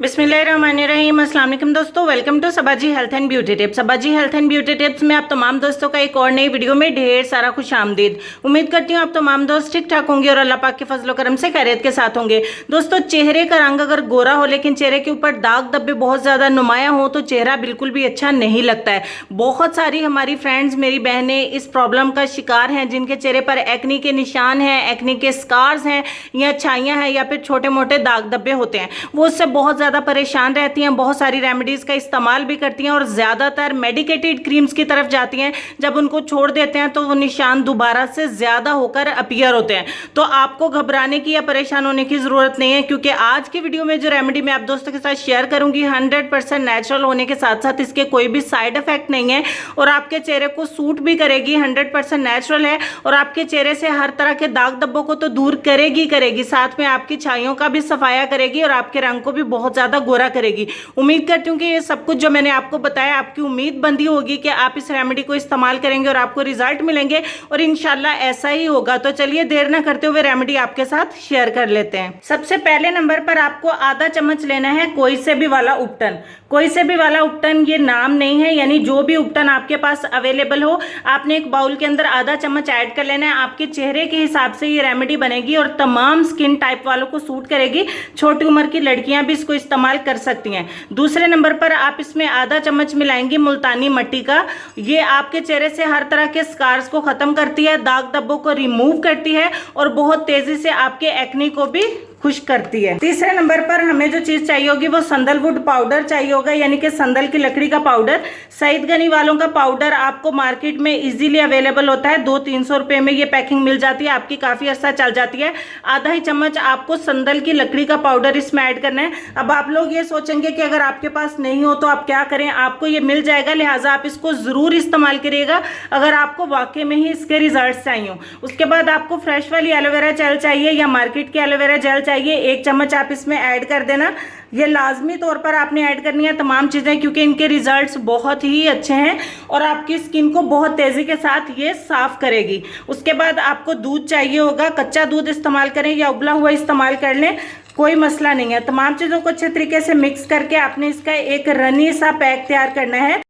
बिस्मिल्लाहिर्रहमानिर्रहीम। अस्सलाम वालेकुम दोस्तों, welcome to Sabaji health and beauty tips. Sabaji health and beauty tips में आप तमाम दोस्तों का एक और नई वीडियो में ढेर सारा खुश आमदीद। उम्मीद करती हूँ आप तमाम दोस्त ठीक ठाक होंगे और अल्लाह पाक के फजलो करम से खैरियत के साथ होंगे। दोस्तों, चेहरे का रंग अगर गोरा हो लेकिन चेहरे के ऊपर दाग धब्बे बहुत ज़्यादा नुमाया हो तो चेहरा बिल्कुल भी अच्छा नहीं लगता है। बहुत सारी हमारी फ्रेंड्स, मेरी बहनें इस प्रॉब्लम का शिकार हैं जिनके चेहरे पर एक्नी के निशान हैं, एक्नी के स्कार्स हैं या छाइयाँ हैं या फिर छोटे मोटे दाग धब्बे होते हैं। वो उससे बहुत ज़्यादा परेशान रहती हैं, बहुत सारी रेमेडीज़ का इस्तेमाल भी करती हैं और ज़्यादातर मेडिकेटेड क्रीम्स की तरफ जाती हैं। जब उनको छोड़ देते हैं तो वो निशान दोबारा से ज़्यादा होकर अपीयर होते हैं। तो आपको घबराने की या परेशान होने की ज़रूरत नहीं है, क्योंकि आज की वीडियो में जो रेमेडी मैं आप दोस्तों के साथ शेयर करूंगी 100% नेचुरल होने के साथ साथ इसके कोई भी साइड इफेक्ट नहीं है और आपके चेहरे को सूट भी करेगी। 100% नेचुरल है और आपके चेहरे से हर तरह के दाग धब्बों को तो दूर करेगी, साथ में आपकी छाइयों का भी सफाया करेगी और आपके रंग को भी बहुत ज़्यादा गोरा करेगी। उम्मीद करती हूँ कि ये सब कुछ जो मैंने आपको बताया आपकी उम्मीद बंदी होगी कि आप इस रेमेडी को इस्तेमाल करेंगे और आपको रिजल्ट मिलेंगे और इंशाल्लाह ऐसा ही होगा। तो चलिए देर ना करते हुए रेमेडी आपके साथ शेयर कर लेते हैं। सबसे पहले नंबर पर आपको आधा चम्मच लेना है कोई से भी वाला उपटन। कोई से भी वाला उपटन ये नाम नहीं है, यानी जो भी उपटन आपके पास अवेलेबल हो आपने एक बाउल के अंदर आधा चम्मच ऐड कर लेना है। आपके चेहरे के हिसाब से ये रेमेडी बनेगी और तमाम स्किन टाइप वालों को सूट करेगी। छोटी उम्र की लड़कियां भी इसको इस्तेमाल कर सकती हैं। दूसरे नंबर पर आप इसमें आधा चम्मच मिलाएंगी मुल्तानी मिट्टी का। ये आपके चेहरे से हर तरह के स्कार्स को खत्म करती है, दाग धब्बों को रिमूव करती है और बहुत तेजी से आपके एक्नी को भी खुश करती है। तीसरे नंबर पर हमें जो चीज चाहिए होगी वो संदलवुड पाउडर चाहिए होगा, यानी कि संदल की लकड़ी का पाउडर। सईद गनी वालों का पाउडर आपको मार्केट में इजीली अवेलेबल होता है, 200-300 रुपए में ये पैकिंग मिल जाती है, आपकी काफी अर्सा चल जाती है। आधा ही चम्मच आपको संदल की लकड़ी का पाउडर इसमें ऐड करना है। अब आप लोग ये सोचेंगे कि अगर आपके पास नहीं हो तो आप क्या करें, आपको ये मिल जाएगा, लिहाजा आप इसको जरूर इस्तेमाल करिएगा अगर आपको वाकई में ही इसके रिजल्ट चाहिए हो। उसके बाद आपको फ्रेश वाली एलोवेरा जेल चाहिए या मार्केट की एलोवेरा जेल चाहिए, 1 चम्मच आप इसमें ऐड कर देना। ये लाजमी तौर पर आपने ऐड करनी है तमाम चीज़ें, क्योंकि इनके रिजल्ट्स बहुत ही अच्छे हैं और आपकी स्किन को बहुत तेज़ी के साथ ये साफ करेगी। उसके बाद आपको दूध चाहिए होगा, कच्चा दूध इस्तेमाल करें या उबला हुआ इस्तेमाल कर लें, कोई मसला नहीं है। तमाम चीज़ों को अच्छे तरीके से मिक्स करके आपने इसका एक रनी सा पैक तैयार करना है।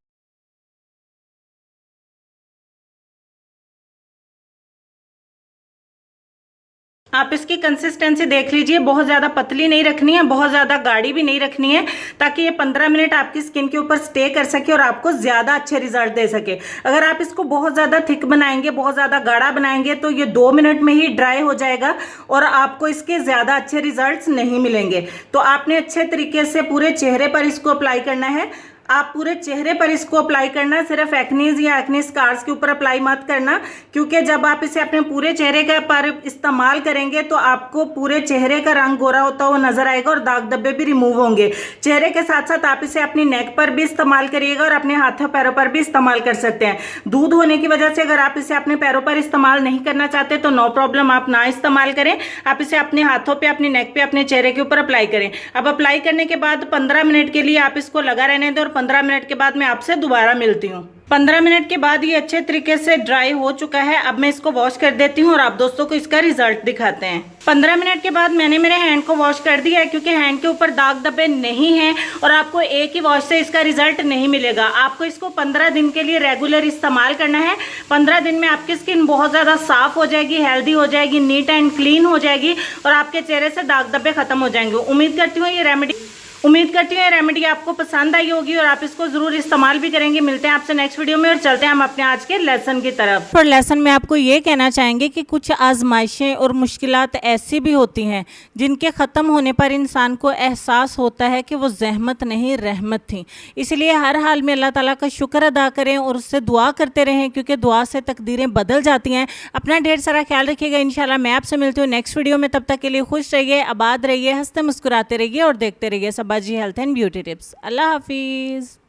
आप इसकी कंसिस्टेंसी देख लीजिए, बहुत ज़्यादा पतली नहीं रखनी है, बहुत ज़्यादा गाढ़ी भी नहीं रखनी है, ताकि ये 15 मिनट आपकी स्किन के ऊपर स्टे कर सके और आपको ज़्यादा अच्छे रिजल्ट दे सके। अगर आप इसको बहुत ज़्यादा थिक बनाएंगे, बहुत ज़्यादा गाढ़ा बनाएंगे तो ये 2 मिनट में ही ड्राई हो जाएगा और आपको इसके ज़्यादा अच्छे रिजल्ट नहीं मिलेंगे। तो आपने अच्छे तरीके से पूरे चेहरे पर इसको अप्लाई करना है। आप पूरे चेहरे पर इसको अप्लाई करना, सिर्फ एक्नीज या एक्नी स्कार्स के ऊपर अप्लाई मत करना, क्योंकि जब आप इसे अपने पूरे चेहरे के पर इस्तेमाल करेंगे तो आपको पूरे चेहरे का रंग गोरा होता हुआ नजर आएगा और दाग धब्बे भी रिमूव होंगे। चेहरे के साथ साथ आप इसे अपनी नेक पर भी इस्तेमाल करिएगा और अपने हाथों पैरों पर भी इस्तेमाल कर सकते हैं। दूध होने की वजह से अगर आप इसे अपने पैरों पर इस्तेमाल नहीं करना चाहते तो नो प्रॉब्लम, आप ना इस्तेमाल करें। आप इसे अपने हाथों पर, अपनी नेक पे, अपने चेहरे के ऊपर अप्लाई करें। अब अप्लाई करने के बाद 15 मिनट के लिए आप इसको लगा रहने दें और 15 मिनट के बाद मैं आपसे दोबारा मिलती हूँ। 15 मिनट के बाद ये अच्छे तरीके से ड्राई हो चुका है। अब मैं इसको वॉश कर देती हूँ और आप दोस्तों को इसका रिजल्ट दिखाते हैं। 15 मिनट के बाद मैंने मेरे हैंड को वॉश कर दिया है, क्योंकि हैंड के ऊपर दाग धब्बे नहीं हैं और आपको एक ही वॉश से इसका रिजल्ट नहीं मिलेगा। आपको इसको 15 दिन के लिए रेगुलर इस्तेमाल करना है। 15 दिन में आपकी स्किन बहुत ज़्यादा साफ हो जाएगी, हेल्दी हो जाएगी, नीट एंड क्लीन हो जाएगी और आपके चेहरे से दाग धब्बे खत्म हो जाएंगे। उम्मीद करती हूँ ये रेमेडी आपको पसंद आई होगी और आप इसको जरूर इस्तेमाल भी करेंगे। मिलते हैं आपसे नेक्स्ट वीडियो में और चलते हैं हम अपने आज के लेसन की तरफ। पर लेसन में आपको ये कहना चाहेंगे कि कुछ आजमाइशें और मुश्किलात ऐसी भी होती हैं जिनके ख़त्म होने पर इंसान को एहसास होता है कि वो ज़हमत नहीं रहमत थी। इसलिए हर हाल में अल्लाह ताला का शुक्र अदा करें और उससे दुआ करते रहें, क्योंकि दुआ से तकदीरें बदल जाती हैं। अपना ढेर सारा ख्याल रखिएगा। इंशाल्लाह मैं आपसे मिलती हूँ नेक्स्ट वीडियो में। तब तक के लिए खुश रहिए, आबाद रहिए, हंसते मुस्कुराते रहिए और देखते रहिए सबाजी हेल्थ एंड ब्यूटी टिप्स। अल्लाह हाफिज़।